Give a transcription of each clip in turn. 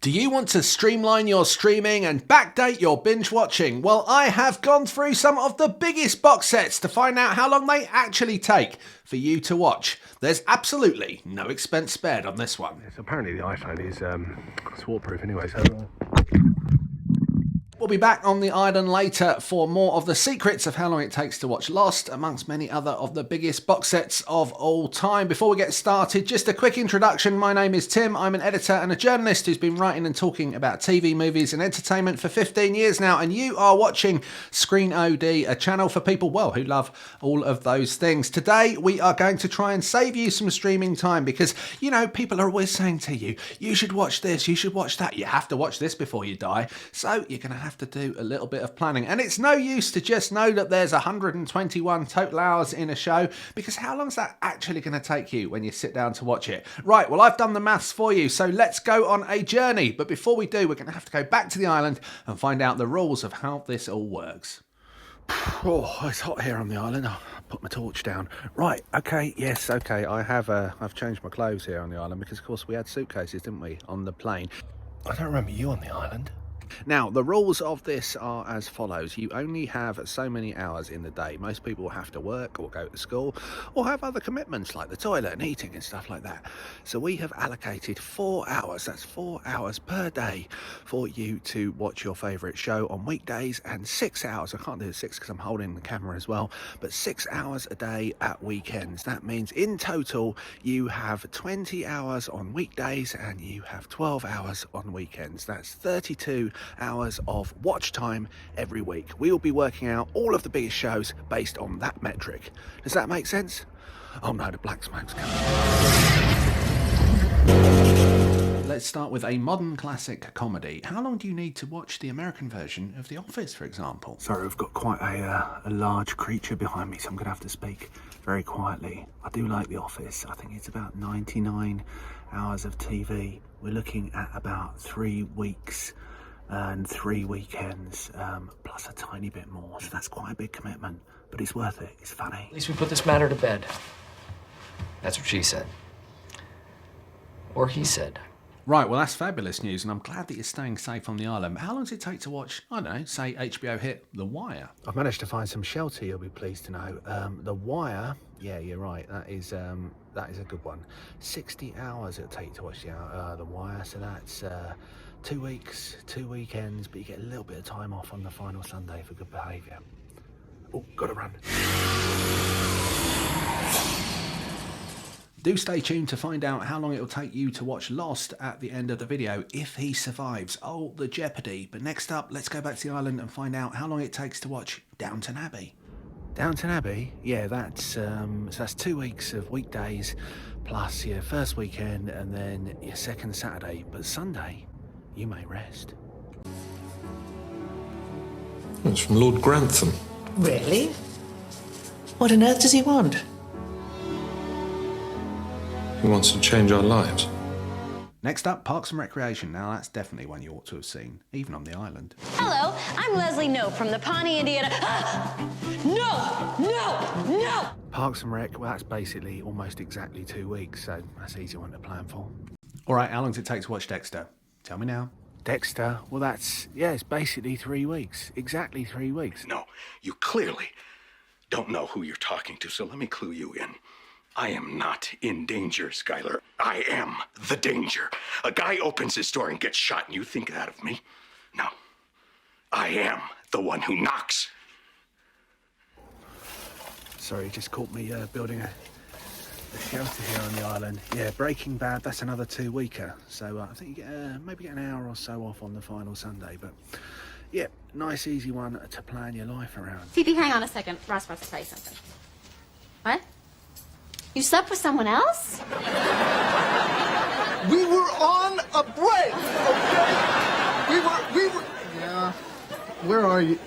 Do you want to streamline your streaming and backdate your binge watching? Well, I have gone through some of the biggest box sets to find out how long they actually take for you to watch. There's absolutely no expense spared on this one. So apparently the iPhone is it's waterproof anyway, so... We'll be back on the island later for more of the secrets of how long it takes to watch Lost, amongst many other of the biggest box sets of all time. Before we get started, just a quick introduction. My name is Tim. I'm an editor and a journalist who's been writing and talking about TV, movies and entertainment for 15 years now, and you are watching Screen OD, a channel for people, well, who love all of those things. Today, we are going to try and save you some streaming time because, you know, people are always saying to you, you should watch this, you should watch that. You have to watch this before you die, so you're going to have to do a little bit of planning. And it's no use to just know that there's 121 total hours in a show, because how long is that actually going to take you when you sit down to watch it? Right, well, I've done the maths for you, so let's go on a journey. But before we do, we're going to have to go back to the island and find out the rules of how this all works. Oh, it's hot here on the island. I'll put my torch down. Right, okay, yes, okay. I've changed my clothes here on the island because, of course, we had suitcases, didn't we, on the plane. I don't remember you on the island. Now, the rules of this are as follows. You only have so many hours in the day. Most people have to work or go to school or have other commitments like the toilet and eating and stuff like that. So we have allocated 4 hours, that's 4 hours per day, for you to watch your favourite show on weekdays, and 6 hours, I can't do 6 because I'm holding the camera as well, but 6 hours a day at weekends. That means in total you have 20 hours on weekdays and you have 12 hours on weekends. That's 32 hours of watch time every week. We will be working out all of the biggest shows based on that metric. Does that make sense? Oh no, the black smoke's coming. Let's start with a modern classic comedy. How long do you need to watch the American version of The Office, for example? Sorry, I've got quite a large creature behind me, so I'm going to have to speak very quietly. I do like The Office. I think it's about 99 hours of TV. We're looking at about 3 weeks and 3 weekends, plus a tiny bit more. So that's quite a big commitment, but it's worth it. It's funny. At least we put this matter to bed. That's what she said. Or he said. Right, well, that's fabulous news, and I'm glad that you're staying safe on the island. How long does it take to watch, I don't know, say HBO hit The Wire? I've managed to find some shelter, you'll be pleased to know. The Wire, yeah, you're right, that is a good one. 60 hours it'll take to watch The Wire, so that's 2 weeks, 2 weekends, but you get a little bit of time off on the final Sunday for good behaviour. Oh, gotta run. Do stay tuned to find out how long it will take you to watch Lost at the end of the video, if he survives. Oh, the jeopardy. But next up, let's go back to the island and find out how long it takes to watch Downton Abbey. Downton Abbey? Yeah, so that's 2 weeks of weekdays, plus your first weekend, and then your second Saturday. But Sunday, you may rest. It's from Lord Grantham. Really? What on earth does he want? He wants to change our lives. Next up, Parks and Recreation. Now, that's definitely one you ought to have seen, even on the island. Hello, I'm Leslie Knope from the Pawnee, Indiana. No! Parks and Rec, well, that's basically almost exactly 2 weeks, so that's an easy one to plan for. All right, how long does it take to watch Dexter? Tell me now. Dexter, well, it's basically 3 weeks. Exactly 3 weeks. No, you clearly don't know who you're talking to, so let me clue you in. I am not in danger, Skylar. I am the danger. A guy opens his door and gets shot, and you think that of me? No. I am the one who knocks. Sorry, just caught me building a shelter here on the island. Yeah, Breaking Bad, that's another 2 weeker. So I think you get maybe get an hour or so off on the final Sunday. But yeah, nice easy one to plan your life around. Phoebe, hang on a second. Ross wants to tell you something. What? You slept with someone else? We were on a break, okay? We were... Yeah. Where are you?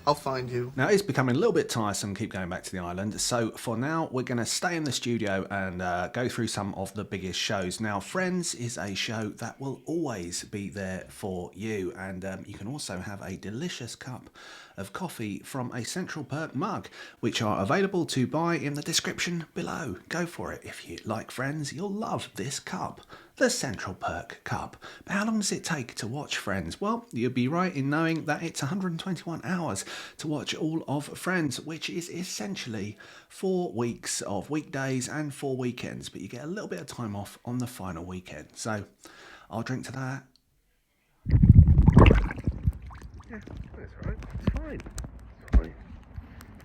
I'll find you. Now, it's becoming a little bit tiresome, keep going back to the island. So for now, we're going to stay in the studio and go through some of the biggest shows. Now, Friends is a show that will always be there for you. And you can also have a delicious cup of coffee from a Central Perk mug, which are available to buy in the description below. Go for it. If you like Friends, you'll love this cup. the Central Perk Cup. But how long does it take to watch Friends? Well, you'll be right in knowing that it's 121 hours to watch all of Friends, which is essentially 4 weeks of weekdays and 4 weekends, but you get a little bit of time off on the final weekend. So I'll drink to that. Yeah, that's right. It's fine. It's fine.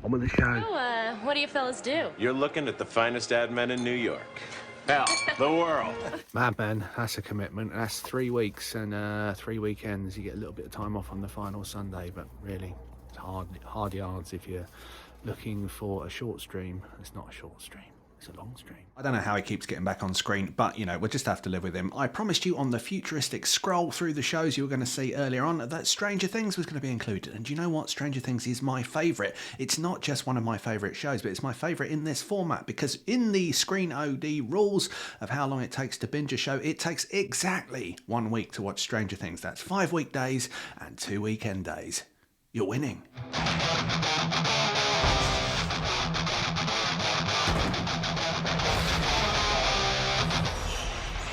On with the show. So, what do you fellas do? You're looking at the finest ad men in New York. Hell, the world. Mad Men, that's a commitment. That's 3 weeks and 3 weekends. You get a little bit of time off on the final Sunday, but really, it's hard yards if you're looking for a short stream. It's not a short stream. It's a long stream. I don't know how he keeps getting back on screen, but, you know, we'll just have to live with him. I promised you on the futuristic scroll through the shows you were going to see earlier on that Stranger Things was going to be included. And do you know what? Stranger Things is my favourite. It's not just one of my favourite shows, but it's my favourite in this format because in the Screen OD rules of how long it takes to binge a show, it takes exactly 1 week to watch Stranger Things. That's 5 weekdays and 2 weekend days. You're winning.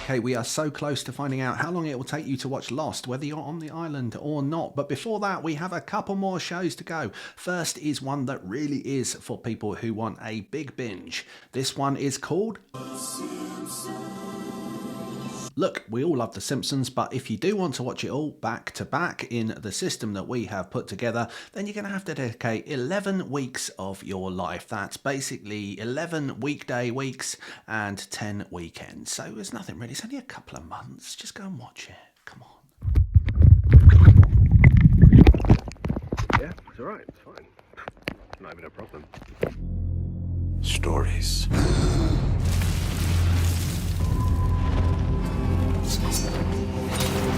Okay, we are so close to finding out how long it will take you to watch Lost, whether you're on the island or not. But before that, we have a couple more shows to go. First is one that really is for people who want a big binge. This one is called... Look, we all love The Simpsons, but if you do want to watch it all back to back in the system that we have put together, then you're going to have to dedicate 11 weeks of your life. That's basically 11 weekday weeks and 10 weekends. So it's nothing really. It's only a couple of months. Just go and watch it. Come on. Yeah, it's all right. It's fine. Not even a problem. Stories.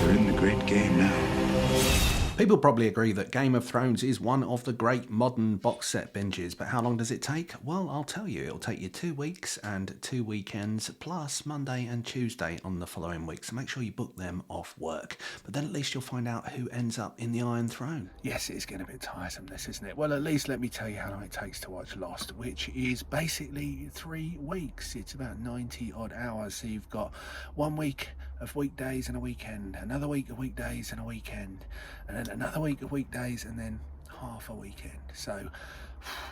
We're in the great game now. People probably agree that Game of Thrones is one of the great modern box set binges, but how long does it take? Well, I'll tell you, it'll take you 2 weeks and 2 weekends, plus Monday and Tuesday on the following week, so make sure you book them off work. But then at least you'll find out who ends up in the Iron Throne. Yes, it's getting a bit tiresome, this, isn't it? Well, at least let me tell you how long it takes to watch Lost, which is basically 3 weeks. It's about 90 odd hours. So you've got 1 week of weekdays and a weekend, another week of weekdays and a weekend, and then another week of weekdays and then half a weekend. So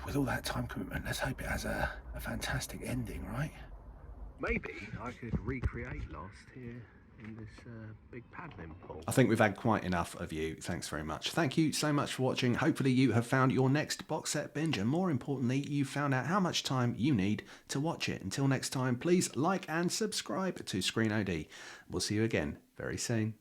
with all that time commitment, let's hope it has a fantastic ending, right? Maybe I could recreate Lost here in this big paddling pool. I think we've had quite enough of you. Thanks very much. Thank you so much for watching. Hopefully you have found your next box set binge, and more importantly, you found out how much time you need to watch it. Until next time, please like and subscribe to Screen OD. We'll see you again very soon.